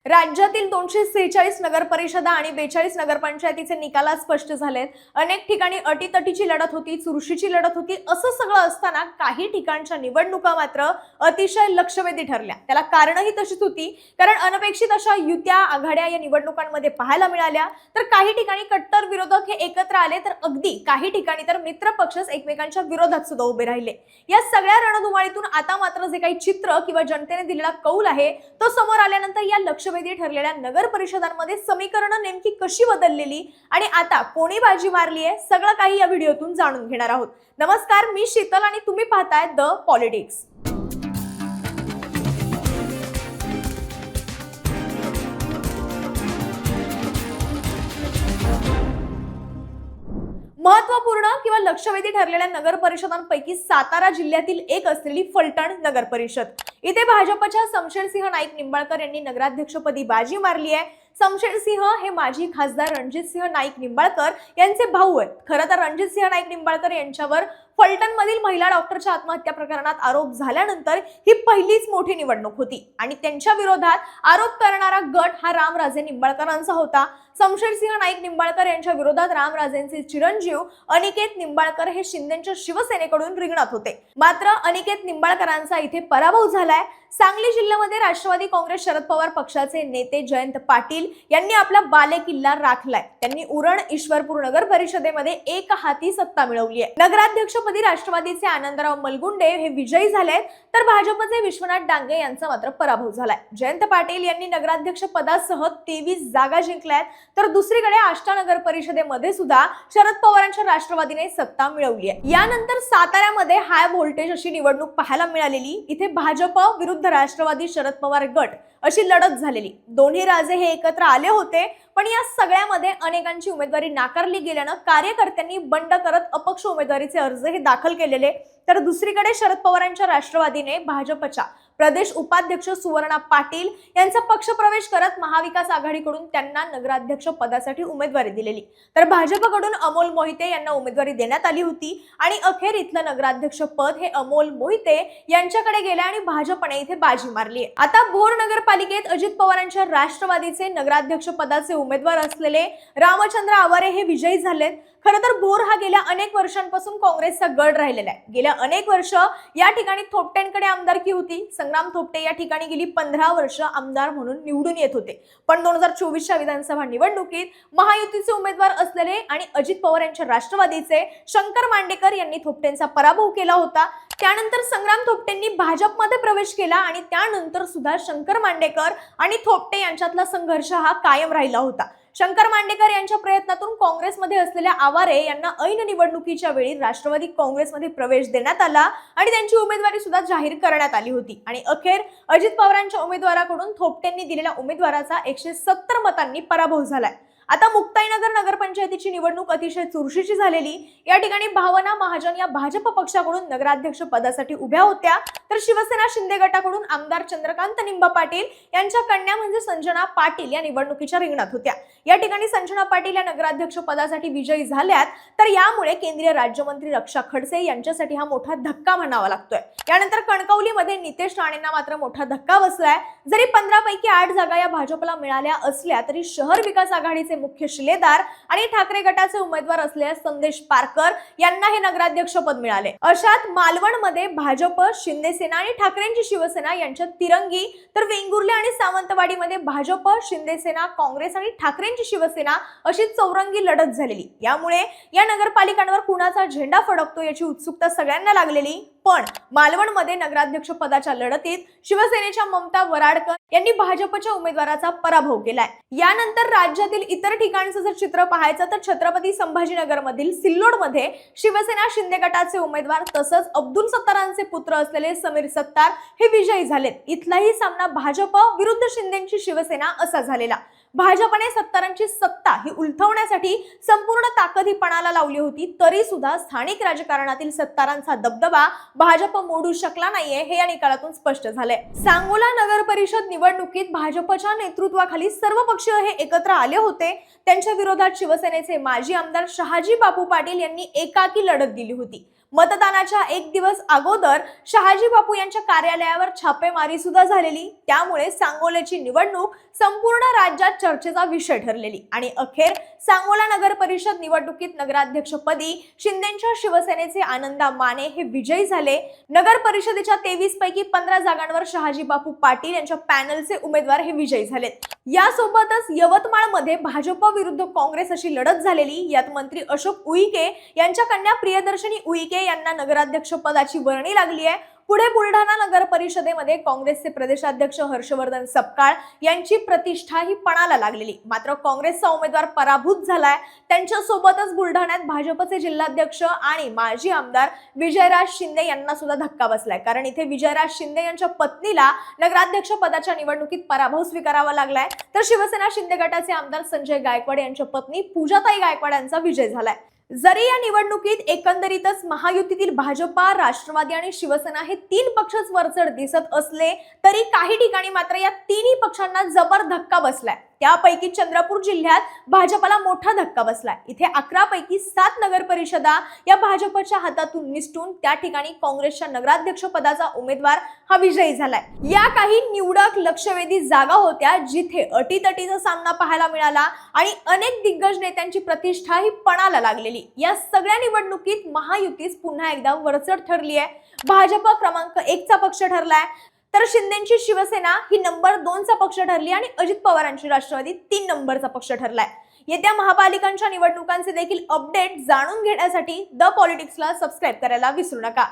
राज्यातील 246 नगर परिषदा आणि 42 नगरपंचायतीचे निकाल आज स्पष्ट झालेत। अनेक ठिकाणी अटीतटीची लढत होती, चुरशीची लढत होती। असं सगळं असताना काही ठिकाणच्या निवडणुका मात्र अतिशय लक्षवेधी ठरल्या। त्याला कारणही तशीच होती, कारण अनपेक्षित अशा युत्या आघाड्या या निवडणुकांमध्ये पाहायला मिळाल्या। तर काही ठिकाणी कट्टर विरोधक हे एकत्र आले, तर अगदी काही ठिकाणी तर मित्र पक्षच एकमेकांच्या विरोधात सुद्धा उभे राहिले। या सगळ्या रणधुमाळीतून आता मात्र जे काही चित्र किंवा जनतेने दिलेला कौल आहे तो समोर आल्यानंतर या लक्षवेधी ठरलेल्या नगर परिषदांमध्ये समीकरण नेमकी कशी बदललेली आणि आता कोणी बाजी मारली आहे, सगळं काही या व्हिडिओतून जाणून घेणार आहोत। नमस्कार, मी शीतल आणि तुम्ही पाहताय द पॉलिटिक्स। महत्त्वपूर्ण किंवा लक्षवेधी ठरलेल्या नगर परिषदांपैकी सातारा जिल्ह्यातील एक असलेली फलटण नगर परिषद, इथे भाजपच्या शमशेरसिंह नाईक निंबाळकर यांनी नगराध्यक्षपदी बाजी मारली आहे। शमशेरसिंह हे माजी खासदार रणजितसिंह नाईक निंबाळकर यांचे भाऊ आहेत। खरं तर रणजितसिंह नाईक निंबाळकर यांच्यावर फलटण मधील महिला डॉक्टरच्या आत्महत्या प्रकरणात आरोप झाल्यानंतर ही पहिलीच मोठी निवडणूक होती आणि त्यांच्या विरोधात आरोप करणारा गट हा रामराजे निंबाळकरांचा होता। शमशेरसिंह नाईक निंबाळकर यांच्या विरोधात रामराजेंचे चिरंजीव अनिकेत निंबाळकर हे शिंदेच्या शिवसेनेकडून रिंगणात होते, मात्र अनिकेत निंबाळकरांचा इथे पराभव झालाय। सांगली जिल्ह्यामध्ये राष्ट्रवादी काँग्रेस शरद पवार पक्षाचे नेते जयंत पाटील यांनी आपला बालेकिल्ला राखलाय। त्यांनी उरण ईश्वरपूर नगर परिषदेमध्ये एक हाती सत्ता मिळवली आहे। नगराध्यक्षपदी राष्ट्रवादीचे आनंदराव मलगुंडे हे विजयी झालेत, तर भाजपचे विश्वनाथ डांगे यांचा मात्र पराभव झालाय। जयंत पाटील यांनी नगराध्यक्ष पदासह 23 जागा जिंकल्यात, तर दुसरीकडे आष्टा नगर परिषदेमध्ये सुद्धा शरद पवारांच्या राष्ट्रवादीने सत्ता मिळवली आहे। यानंतर साताऱ्यामध्ये हाय व्होल्टेज अशी निवडणूक पाहायला मिळालेली। इथे भाजप विरुद्ध राष्ट्रवादी शरद पवार गट अशी लढत झालेली। दोन्ही राजे हे एकत्र आले होते, पण या सगळ्यामध्ये अनेकांची उमेदवारी नाकारली गेल्यानं कार्यकर्त्यांनी बंड करत अपक्ष उमेदवारीचे अर्ज हे दाखल केलेले। तर दुसरीकडे शरद पवारांच्या राष्ट्रवादीने भाजपच्या प्रदेश उपाध्यक्ष सुवर्णा पाटील यांचा पक्षप्रवेश करत महाविकास आघाडीकडून त्यांना नगराध्यक्ष पदासाठी उमेदवारी दिलेली, तर भाजपकडून अमोल मोहिते यांना उमेदवारी देण्यात आली होती आणि अखेर इथलं नगराध्यक्ष पद हे अमोल मोहिते यांच्याकडे गेले आणि भाजपने इथे बाजी मारली आहे। आता भोर नगरपालिकेत अजित पवारांच्या राष्ट्रवादीचे नगराध्यक्ष पदाचे उमेदवार असलेले रामचंद्र आवारे हे विजयी झालेत। खरं तर भोर हा गेल्या अनेक वर्षांपासून काँग्रेसचा गड राहिलेला आहे। गेल्या अनेक वर्ष या ठिकाणी थोपटेंकडे आमदारकी होती। संग्राम थोपटे या ठिकाणी गेली 15 वर्ष आमदार म्हणून निवडून येत होते, पण 2024च्या विधानसभा निवडणुकीत महायुतीचे उमेदवार असलेले आणि अजित पवार यांच्या राष्ट्रवादीचे शंकर मांडेकर यांनी थोपटेंचा पराभव केला होता। त्यानंतर संग्राम थोपटेंनी भाजपमध्ये प्रवेश केला आणि त्यानंतर सुद्धा शंकर मांडेकर आणि थोपटे यांच्यातला संघर्ष हा कायम राहिला होता। शंकर मांडेकर यांच्या प्रयत्नातून काँग्रेसमध्ये असलेल्या आवारे यांना ऐन निवडणुकीच्या वेळी राष्ट्रवादी काँग्रेसमध्ये प्रवेश देण्यात आला आणि त्यांची उमेदवारी सुद्धा जाहीर करण्यात आली होती आणि अखेर अजित पवारांच्या उमेदवाराकडून थोपटेंनी दिलेल्या उमेदवाराचा 170 मतांनी पराभव झालाय। आता मुक्ताईनगर नगरपंचायतीची निवडणूक अतिशय चुरशीची झालेली। या ठिकाणी भावना महाजन या भाजप पक्षाकडून नगराध्यक्ष पदासाठी उभ्या होत्या, तर शिवसेना शिंदे गटाकडून आमदार चंद्रकांत निंबा पाटील यांच्या कन्या म्हणजे संजना पाटील या निवडणुकीच्या रिंगणात होत्या। या ठिकाणी संजना पाटील या नगराध्यक्ष पदासाठी विजयी झाल्यात, तर यामुळे केंद्रीय राज्यमंत्री रक्षा खडसे यांच्यासाठी हा मोठा धक्का म्हणावा लागतोय। यानंतर कणकवलीमध्ये नितेश राणेंना मात्र मोठा धक्का बसलाय। जरी 15 पैकी 8 जागा या भाजपला मिळाल्या असल्या तरी शहर विकास आघाडीचे मुख्य शिलेदार आणि ठाकरे गटाचे उमेदवार असलेल्या संदेश पारकर यांना हे नगराध्यक्ष पद मिळाले। अशात मालवणमध्ये भाजप, शिंदेसेना आणि ठाकरेंची शिवसेना यांच्यात तिरंगी, तर वेंगुर्ले आणि सावंतवाडीमध्ये भाजप, शिंदेसेना, काँग्रेस आणि ठाकरेंची शिवसेना अशी चौरंगी लढत झालेली। यामुळे या नगरपालिकांवर कुणाचा झेंडा फडकतो याची उत्सुकता सगळ्यांना लागलेली, पण मालवणमध्ये नगराध्यक्ष पदाच्या लढतीत शिवसेनेच्या ममता वराडकर यांनी भाजपच्या उमेदवाराचा पराभव केलाय। यानंतर राज्यातील इतर ठिकाणचं जर चित्र पाहायचं तर छत्रपती संभाजीनगर मधील सिल्लोडमध्ये शिवसेना शिंदे गटाचे उमेदवार तसंच अब्दुल सत्तारांचे पुत्र असलेले समीर सत्तार हे विजयी झालेत। इथलाही सामना भाजप विरुद्ध शिंदेची शिवसेना असा झालेला। भाजपने सत्तारांची सत्ता ही उलथवण्यासाठी संपूर्ण ताकद ही पणाला लावली होती, तरी सुद्धा स्थानिक राजकारणातील सत्तारांचा दबदबा भाजप मोडू शकला नाहीये हे या निकालातून स्पष्ट झाले। सांगोला नगर परिषद निवडणुकीत भाजपच्या नेतृत्वाखाली सर्व पक्षीय हे एकत्र आले होते। त्यांच्या विरोधात शिवसेनेचे माजी आमदार शहाजी बापू पाटील यांनी एकाकी लढत दिली होती। मतदानाच्या एक दिवस अगोदर शहाजी बापू यांच्या कार्यालयावर छापेमारी सुद्धा झालेली, त्यामुळे सांगोल्याची निवडणूक संपूर्ण राज्यात चर्चेचा विषय ठरलेली आणि अखेर सांगोला नगर परिषद निवडणुकीत नगराध्यक्षपदी शिंदेच्या शिवसेनेचे आनंदा माने हे विजयी झाले। नगर परिषदेच्या 23 पैकी 15 जागांवर शहाजी बापू पाटील यांच्या पॅनलचे उमेदवार हे विजयी झालेत। यासोबतच यवतमाळमध्ये भाजप विरुद्ध काँग्रेस अशी लढत झालेली, यात मंत्री अशोक उईके यांच्या कन्या प्रियदर्शनी उईके यांना नगराध्यक्ष पदाची वर्णी लागली आहे। पुढे बुलढाणा नगर परिषदेमध्ये काँग्रेसचे प्रदेशाध्यक्ष हर्षवर्धन सपकाळ यांची प्रतिष्ठा ही पणाला लागलेली, मात्र काँग्रेसचा उमेदवार पराभूत झालाय। त्यांच्या सोबतच बुलढाण्यात भाजपचे जिल्हाध्यक्ष आणि माजी आमदार विजयराज शिंदे यांना सुद्धा धक्का बसलाय, कारण इथे विजयराज शिंदे यांच्या पत्नीला नगराध्यक्ष पदाच्या निवडणुकीत पराभव स्वीकारावा लागलाय, तर शिवसेना शिंदे गटाचे आमदार संजय गायकवाड यांच्या पत्नी पूजाताई गायकवाड यांचा विजय झालाय। जरी या निवडणुकीत एकंदरीतच महायुतीतील भाजपा, राष्ट्रवादी आणि शिवसेना हे 3 पक्षच वरचढ दिसत असले तरी काही ठिकाणी मात्र या तिन्ही पक्षांना जबर धक्का बसलाय। त्यापैकी चंद्रपूर जिल्ह्यात भाजपला मोठा धक्का बसलाय। इथे 11 पैकी 7 नगर परिषदा या भाजपच्या हातातून निसटून त्या ठिकाणी काँग्रेसच्या नगराध्यक्ष पदाचा उमेदवार हा विजयी झालाय। या काही निवडक लक्षवेधी जागा होत्या जिथे अटीतटीचा सामना पाहायला मिळाला आणि अनेक दिग्गज नेत्यांची प्रतिष्ठा ही पणाला लागलेली। या सगळ्या निवडणुकीत महायुतीच पुन्हा एकदा वरचढ ठरली आहे। भाजप क्रमांक 1 चा पक्ष ठरलाय, तर शिंदेची शिवसेना ही नंबर 2 चा पक्ष ठरली आणि अजित पवारांची राष्ट्रवादी 3 नंबरचा पक्ष ठरलाय। येत्या महापालिकांच्या निवडणुकांचे देखील अपडेट जाणून घेण्यासाठी द पॉलिटिक्सला सबस्क्राइब करायला विसरू नका।